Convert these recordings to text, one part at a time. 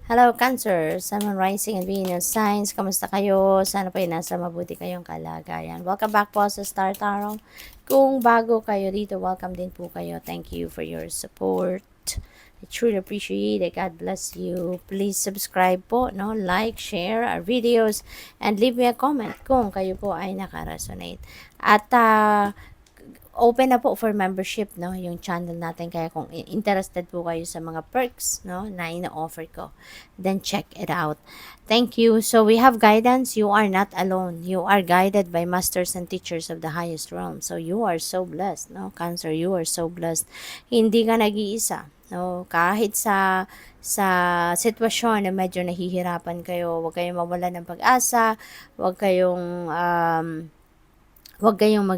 Hello, Cancer, Sun, Moon, Rising, and Venus Signs. Kamusta kayo? Sana po ay nasa mabuti kayong kalagayan. Welcome back po sa Star Tarot. Kung bago kayo dito, welcome din po kayo. Thank you for your support. I truly appreciate it. God bless you. Please subscribe po, no? Like, share our videos, and leave me a comment kung kayo po ay nakaresonate. At open na po for membership, no, yung channel natin. Kaya kung interested po kayo sa mga perks, no, na ina-offer ko, then check it out. Thank you. So we have guidance. You are not alone. You are guided by masters and teachers of the highest realm. So you are so blessed, no, Cancer. You are so blessed. Hindi ka nag-iisa. No, kahit sa sitwasyon na medyo nahihirapan kayo, huwag kayong mawala ng pag-asa, huwag kayong huwag kayong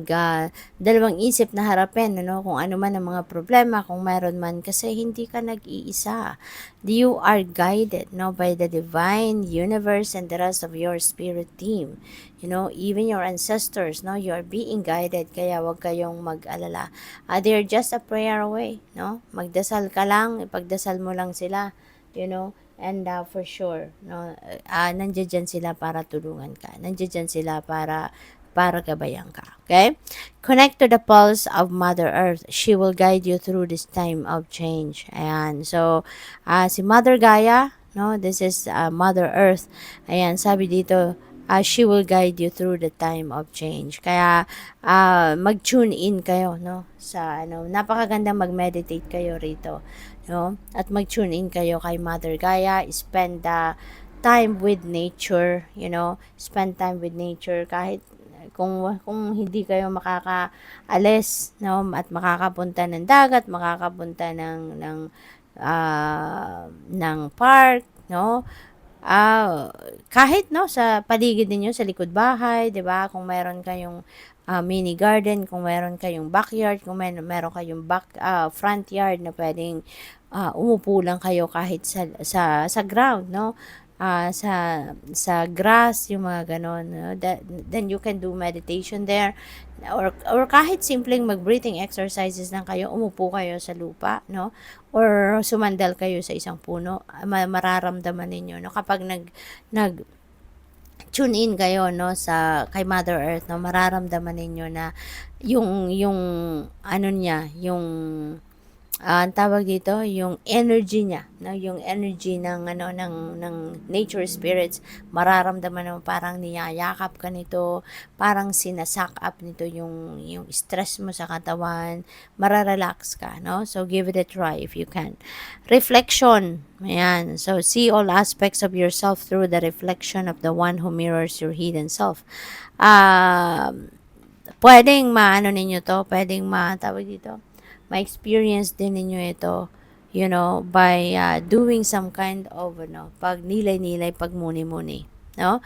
dalawang isip na harapin, ano, kung ano man ang mga problema, kung mayroon man, kasi hindi ka nag-iisa. You are guided, no, by the divine universe and the rest of your spirit team. You know, even your ancestors, no, you are being guided, kaya huwag kayong mag-alala. They're just a prayer away, no? Magdasal ka lang, ipagdasal mo lang sila, you know, and for sure, no, nandiyan sila para tulungan ka. Nandiyan sila para gabayan ka. Okay? Connect to the pulse of Mother Earth. She will guide you through this time of change. Ayan. So, si Mother Gaia, no, this is Mother Earth. Ayan, sabi dito, she will guide you through the time of change. Kaya, mag-tune in kayo, no, sa, napakaganda mag-meditate kayo rito, no, at mag-tune in kayo kay Mother Gaia, spend time with nature, spend time with nature kahit kung hindi kayo makakaalis, no, at makakapunta ng dagat, makakapunta ng park, no, kahit, no, sa paligid ninyo, sa likod bahay, 'di ba? Kung meron kayong mini garden, kung meron kayong backyard, kung meron kayong front yard na pwedeng umupo lang kayo kahit sa ground, no? Sa grass, yung mga ganon, no? Then you can do meditation there, or kahit simpleng mag-breathing exercises lang kayo, umupo kayo sa lupa, no, or sumandal kayo sa isang puno, mararamdaman ninyo, no, kapag nag tune in kayo, no, sa kay Mother Earth, no, mararamdaman ninyo na yung ano niya, yung ang tawag dito, yung energy niya, no, yung energy ng nature spirits, mararamdaman mo parang niyayakap ka nito, parang sinasak up nito yung stress mo sa katawan, mararelax ka, no? So give it a try if you can. Reflection, ayan. So see all aspects of yourself through the reflection of the one who mirrors your hidden self. Pwedeng maano ninyo to, pwedeng tawag dito, ma-experience din ninyo ito, by doing some kind of, pag nilay-nilay, pag muni-muni, no?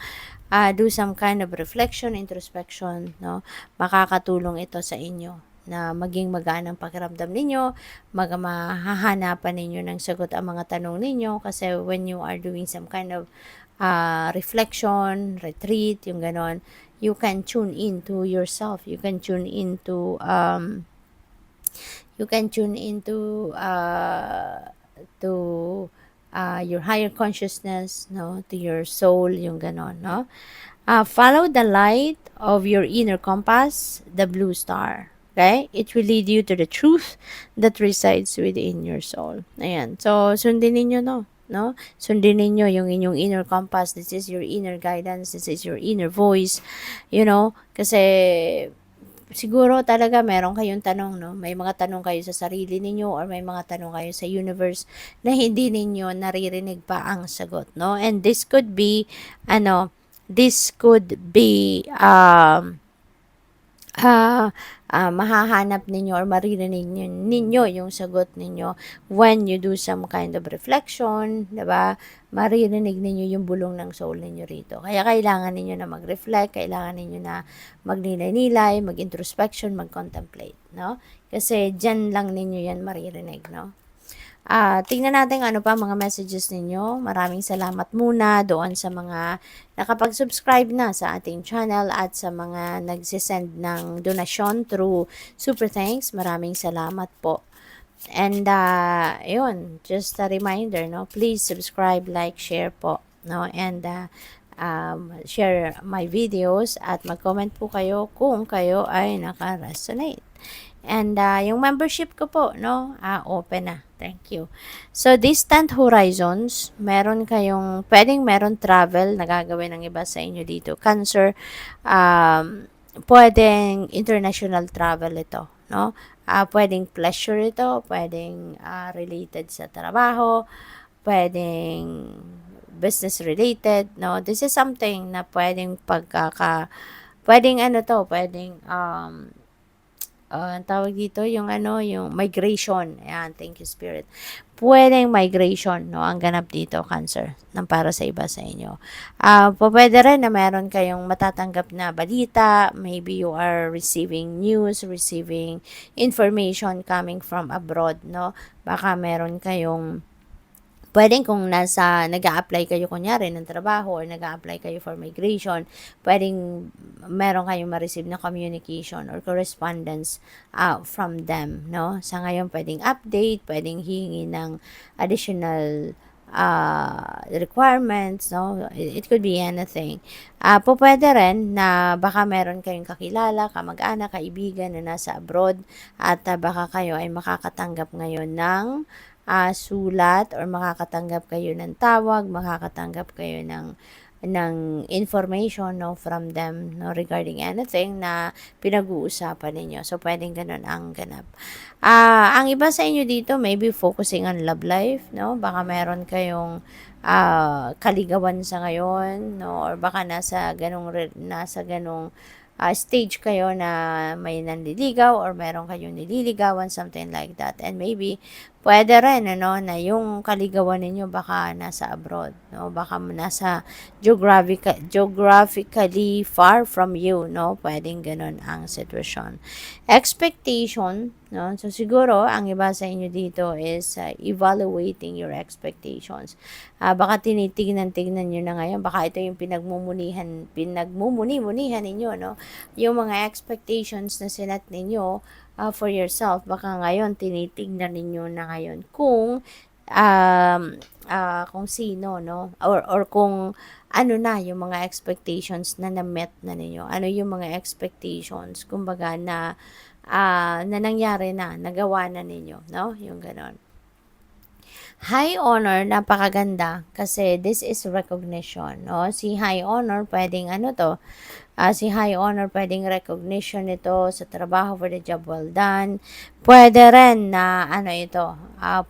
Do some kind of reflection, introspection, no? Makakatulong ito sa inyo na maging magaan ang pakiramdam ninyo, mahahanapan ninyo ng sagot ang mga tanong ninyo, kasi when you are doing some kind of reflection, retreat, yung ganon, you can tune into yourself, you can tune into your higher consciousness, no, to your soul, yung ganon, no. Follow the light of your inner compass, the blue star. Okay? It will lead you to the truth that resides within your soul. Ayan. So, sundin ninyo, no? Sundin ninyo yung inyong inner compass. This is your inner guidance. This is your inner voice. Kasi siguro talaga meron kayong tanong, no? May mga tanong kayo sa sarili ninyo, or may mga tanong kayo sa universe na hindi ninyo naririnig pa ang sagot, no? And this could be mahahanap ninyo or maririnig ninyo yung sagot ninyo when you do some kind of reflection, diba? Maririnig ninyo yung bulong ng soul ninyo rito. Kaya kailangan ninyo na mag-reflect, kailangan ninyo na magnilay-nilay, mag-introspection, mag-contemplate, no? Kasi dyan lang ninyo yan maririnig, no? Tingnan natin ano pa mga messages ninyo. Maraming salamat muna doon sa mga nakapag-subscribe na sa ating channel at sa mga nagsisend ng donasyon through Super Thanks. Maraming salamat po. And yun, just a reminder, no, please subscribe, like, share po, no, and share my videos at mag-comment po kayo kung kayo ay naka-resonate. And yung membership ko po, no, open na. Thank you. So, distant horizons, meron travel na gagawin ng iba sa inyo dito. Cancer, pwedeng international travel ito, no? Pwedeng pleasure ito, pwedeng related sa trabaho, pwedeng business related, no? This is something na pwedeng ano to, pwedeng ang tawag dito, yung migration. Ayan, thank you, Spirit. Pwedeng migration, no, ang ganap dito, Cancer, ng para sa iba sa inyo. Pwede rin na meron kayong matatanggap na balita. Maybe you are receiving news, receiving information coming from abroad, no? Baka meron kayong pwedeng kung nag-a-apply kayo kunyari ng trabaho or nag-a-apply kayo for migration, pwedeng meron kayong ma-receive na communication or correspondence from them, no? Sa ngayon, pwedeng update, pwedeng hihingi ng additional requirements, no? It could be anything. Pwede rin na baka meron kayong kakilala, kamag-anak, kaibigan na nasa abroad at baka kayo ay makakatanggap ngayon ng sulat or makakatanggap kayo ng tawag, makakatanggap kayo ng information, no, from them, no, regarding anything na pinag-uusapan ninyo. So, pwedeng ganun ang ganap. Ang iba sa inyo dito maybe focusing on love life, no? Baka meron kayong kaligawan sa ngayon, no? Or baka nasa ganong stage kayo na may nanliligaw or meron kayong nililigawan, something like that. And maybe pwede rin, ano, na yung kaligawan ninyo baka nasa abroad, no? Baka nasa geographically far from you, no? Pwedeng ganun ang sitwasyon. Expectation, no? So, siguro, ang iba sa inyo dito is evaluating your expectations. Baka tinitignan-tignan nyo na ngayon, baka ito yung pinagmumuni-munihan ninyo, no? Yung mga expectations na sinet ninyo, for yourself, baka ngayon tinitingnan ninyo na ngayon kung sino, no, or kung ano na yung mga expectations na na-met na ninyo, ano yung mga expectations kumbaga na nangyari na, nagawa na ninyo, no, yung ganon. High honor, napakaganda kasi this is recognition, no? Si high honor, pwedeng ano to, si high honor, pwedeng recognition ito sa trabaho for the job well done. Pwede rin na ano ito,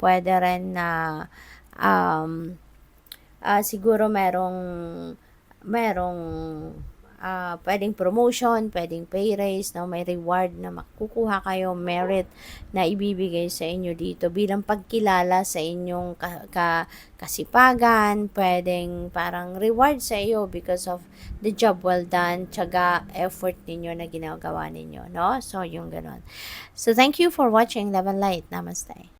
pwede rin na siguro merong pwedeng promotion, pwedeng pay raise, no? May reward na makukuha kayo, merit na ibibigay sa inyo dito bilang pagkilala sa inyong kasipagan, pwedeng parang reward sa iyo because of the job well done, tiyaga, effort ninyo na ginagawa ninyo, no? So, yung ganon. So, thank you for watching Love and Light. Namaste.